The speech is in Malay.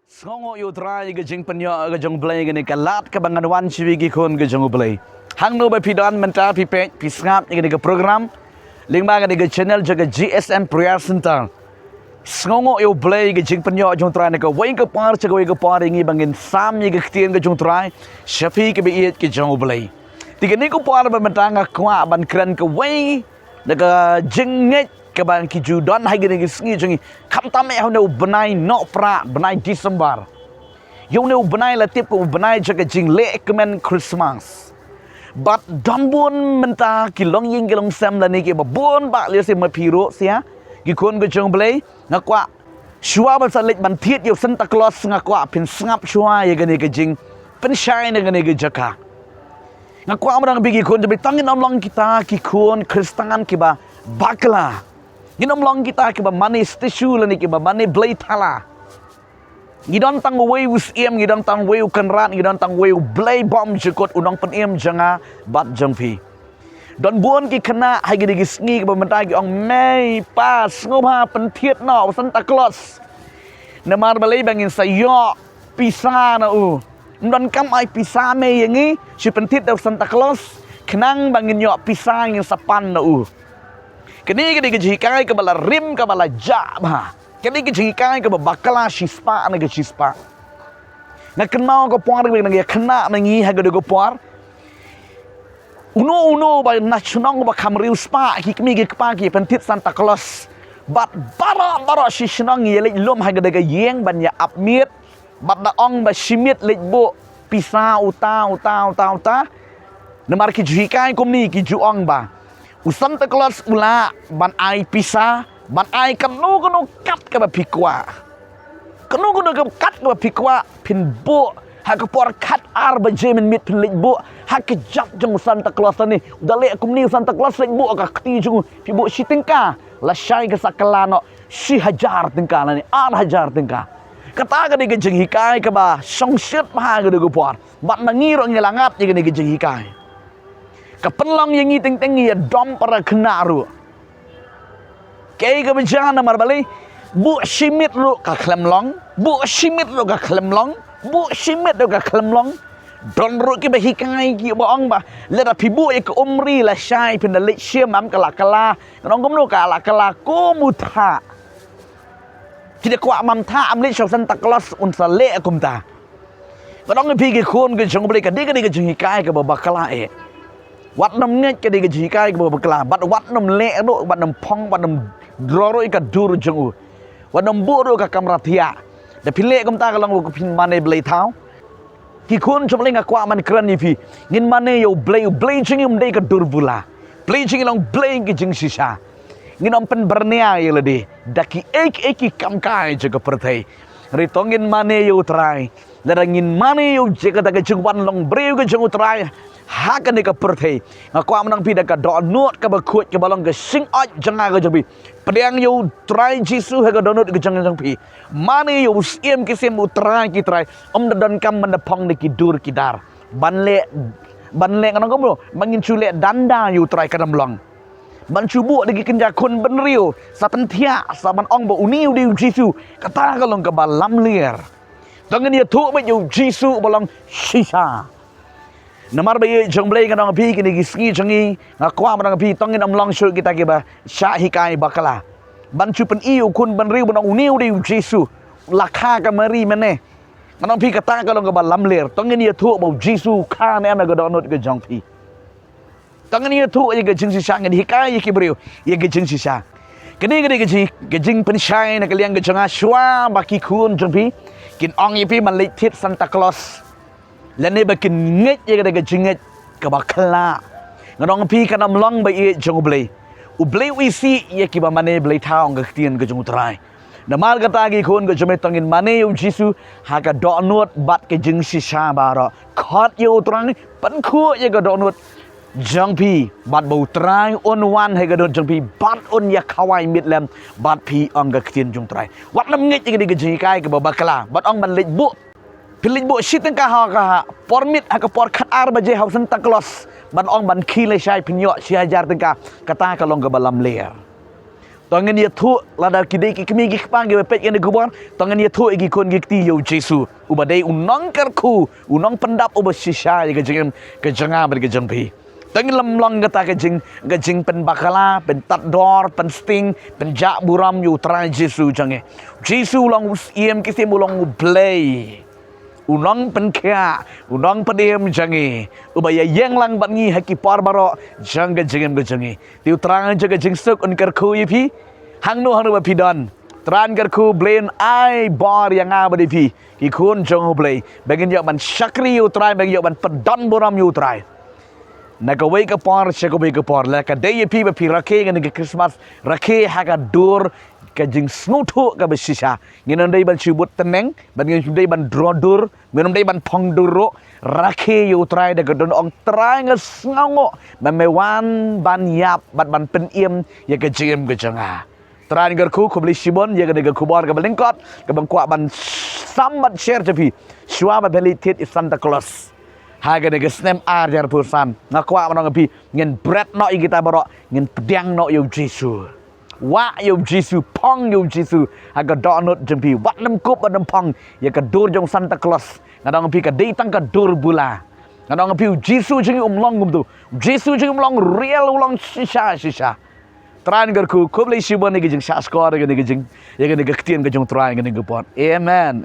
Songo yu try ke jing penyo ke jong blay ke ni kalat ke bangan wan chiwi ki khon ke jong blay. Hang no ba pidan mental pi pek pi snap ke ni ke program ling ba ke ni ke channel jaga GSM Prayer Center. Songo yu blay ke jing penyo jong try ni ke wai ke par che wai ke par ngi bangin sam ni ke tien ke jong try shafi ke bi ke jong blay. Tiga ni ko par ba mentang kwa ban kran ke wai de ke jing nget ke ban ki ju don hai gini sngi jungi kham tam e no benai no pra benai December yo no benai la tip ko benai jaga jing le kemen Christmas but dambun menta ki long ying ki long sam la ni ki ba bon ba le se ma phiro sia ki kon ko jong blai na kwa shua ban sa lek ban thiet yo Santa Claus nga kwa pin ngap shua ye gani ke jing pen shine gani ke jaka nga kwa amrang bigi kon jabi tangin amlang kita ki kon Kristangan ki ba bakla Ginom long kita kiba mani stishu lani kiba mani blay thala. Gidon tang way us gidon tang way kanran, gidon tang way blay bomb jukot unang pen janga bat jangpi. Don buon ki kena hai gidi gisngi kiba mentai ki ong Mei pas ngobha pen thiet no Santa Claus. Namar balay bangin sayo pisa na u. Don kam ai pisa me yangi si pen thiet Santa Claus kenang bangin yo pisa ngin sapan na u. Kini ke jikai ke bala rim ke bala jabha. Kini ke jikai ke bakala shispa na ke shispa. Na kenal ke puar ke na kena nangi ha ke puar. Uno ba nasional ba kamriu spa ki kemi ke pa ki pentit Santa Claus. Bat bara shisnang ye lek lom ha ke yeng ban ya apmit. Bat da ong ba shimit lek bo pisa uta. Namar ki jikai kom ni ki juong ba. Santa Claus ula ban ai pisa ban ai kanu kat ke pikwa kanu kat ke pikwa pin bo ha ke por kat ar ba jemen mit pin lek bo ha ke jak jong Santa Claus ni udah le kum ni Santa Claus lek bo ka kti jong pi bo si tingka la syai ke sakalano si hajar tingka ni ar hajar tingka kata ke jeng hikai ke ba song shit ma ke por bat nangiro ngelangat ke jeng hikai Kapenlang yang ting ya dom para kenaru. Kaya kebijakan namar balik. Bu simit lu ka klemlong. Bu simit lu ka klemlong. Bu simit lu ka klemlong. Don ru ki bahikai ki boong ba. Lera pibu ke umri la syai pendalik siam am kala. Kanong kumno kala ko muta. Tidak kuat mam ta am lik Santa Claus unsa le akum ta. Kanong pi ki kun ke jong balik ka ke jikai ke babakala Wat nam nget ke jikai ke babakala. Bat wat nam le ro bat nam pong bat nam droro ka dur jong u. Wat nam bu ro ka kamratia. Da pile kum ta kalong ko pin mane blay thau. Ki kun chomling ka kwa man kran ni pi. Ngin mane yo blay jing um dei ka dur bula. Blay jing long blay ki jing sisa. Ngin om pen bernia ye ledi. Daki ek kam kai jaga pertai. Ritongin mane yo try. Larangin mane yo jaga daga jing wan long breu ka jing utrai. Hakan ni ka pertai. Ngakwa menang pi daga do not ka bakut ka balong ka sing ot janga ka jabi. Pedang yo try jisu ha ka donut ka jang pi. Mane yo siem ki sem utrai ki try. Om don kam mandapong ni ki dur ki dar. Banle kanong ko mangin chule danda yo try ka damlong. Ban cubu lagi kenja kun benriu sa pentia sa ban ong ba uniu di jisu kata ka long ka balam lier. Tangan ya tu ba yo jisu balong sisa. Namar bayi jong blay kanong pi kini gisngi jongi ngakwa manang pi tongin amlong syur kita kiba sya hikai bakala ban chupen iu kun ban riu banong uniu di Jesu lakha ka mari mene kanong pi kata kalong ka balam ler tongin ya thu bau Jesu kha ne am ga donot ga jong pi tongin ya thu ye ga jing si sya ngi hikai ki briu ye ga jing si sya kini ga jing pen syai na kaliang ga jonga shwa baki kun jong pi kin ong ye pi man le tit Santa Claus Lani bakin nget ye kada jinget ka bakla. Nganong pi kana mlong ba ye jong blay. U blay wi si ye ki ba mane blay taong ka tien ka jong trai. Namal kata gi kun ka jome tongin mane yu jisu ha ka donut bat ka jing si sha ba ro. Khot yu trang pan khu ye ka donut jong pi bat bo trai on wan he ka don jong pi bat on ya khawai mit lem bat pi ong ka tien jong trai. Wat lam nget ye ka jikai ka ba bakla. Bat ong ban lek bu Pilih bu siting ka pormit ha ka por khat ar ba je ha Santa Claus ban ong ban khi le shai pinyo si hajar tengka kata ka long ka balam ler Tangan dia tu lada kidai kami kipang ke pet yang dikubur. Tangan dia tu igi kon gikti yo Jesu. Ubadai unang karku, unang pendap ubah sisa ya kejengah berkejeng pi. Tangan lemlong kata kejeng pen bakala, pen tador, pen sting, pen jak buram yo trai Jesu jange. Jesu long iem kisim ulong play. Unang penkia, unang pedem jangi. Ubaya yang lang bangi haki par baro jangga jengem gejengi. Tiu terang jaga jengsuk unkar ku yipi. Hang nu bapidon. Teran karku blain ai bar yang apa dipi. Ikun jong blay. Bagin yak ban syakri utrai, bagin yak ban pedon boram utrai. Nakawai ke par, syakawai ke par. Laka day yipi bapi rake ngene ke Christmas. Rake haka dur kajing snutu ka besisa nginam dai ban cubut teneng ban ngin dai ban drodur nginam dai ban pongduro rake yu trai da gadon ong trai ngesngongo memewan ban yap ban peniem ya kajim kejanga trai garku kubli sibon ya ga kubar ka balingkot ka bangkwa ban sambat share japi shwa ba belitit is Santa Claus haga de snem ar jar pursan ngakwa manong pi ngin bread no kita baro ngin pedang no yu Jesu wa yo Jesu pong yo Jesu aga donut jempi wat lem kup badem pong ya ka dur jong Santa Claus ngadong pi ka datang ka dur bula ngadong pi Jesu jeng umlong tu Jesu jeng umlong real ulang sisa tran garku kublai shibon ni jeng sha skor ga ni jeng ya ga ni ga ktien ga jong tran ga ni ga pot amen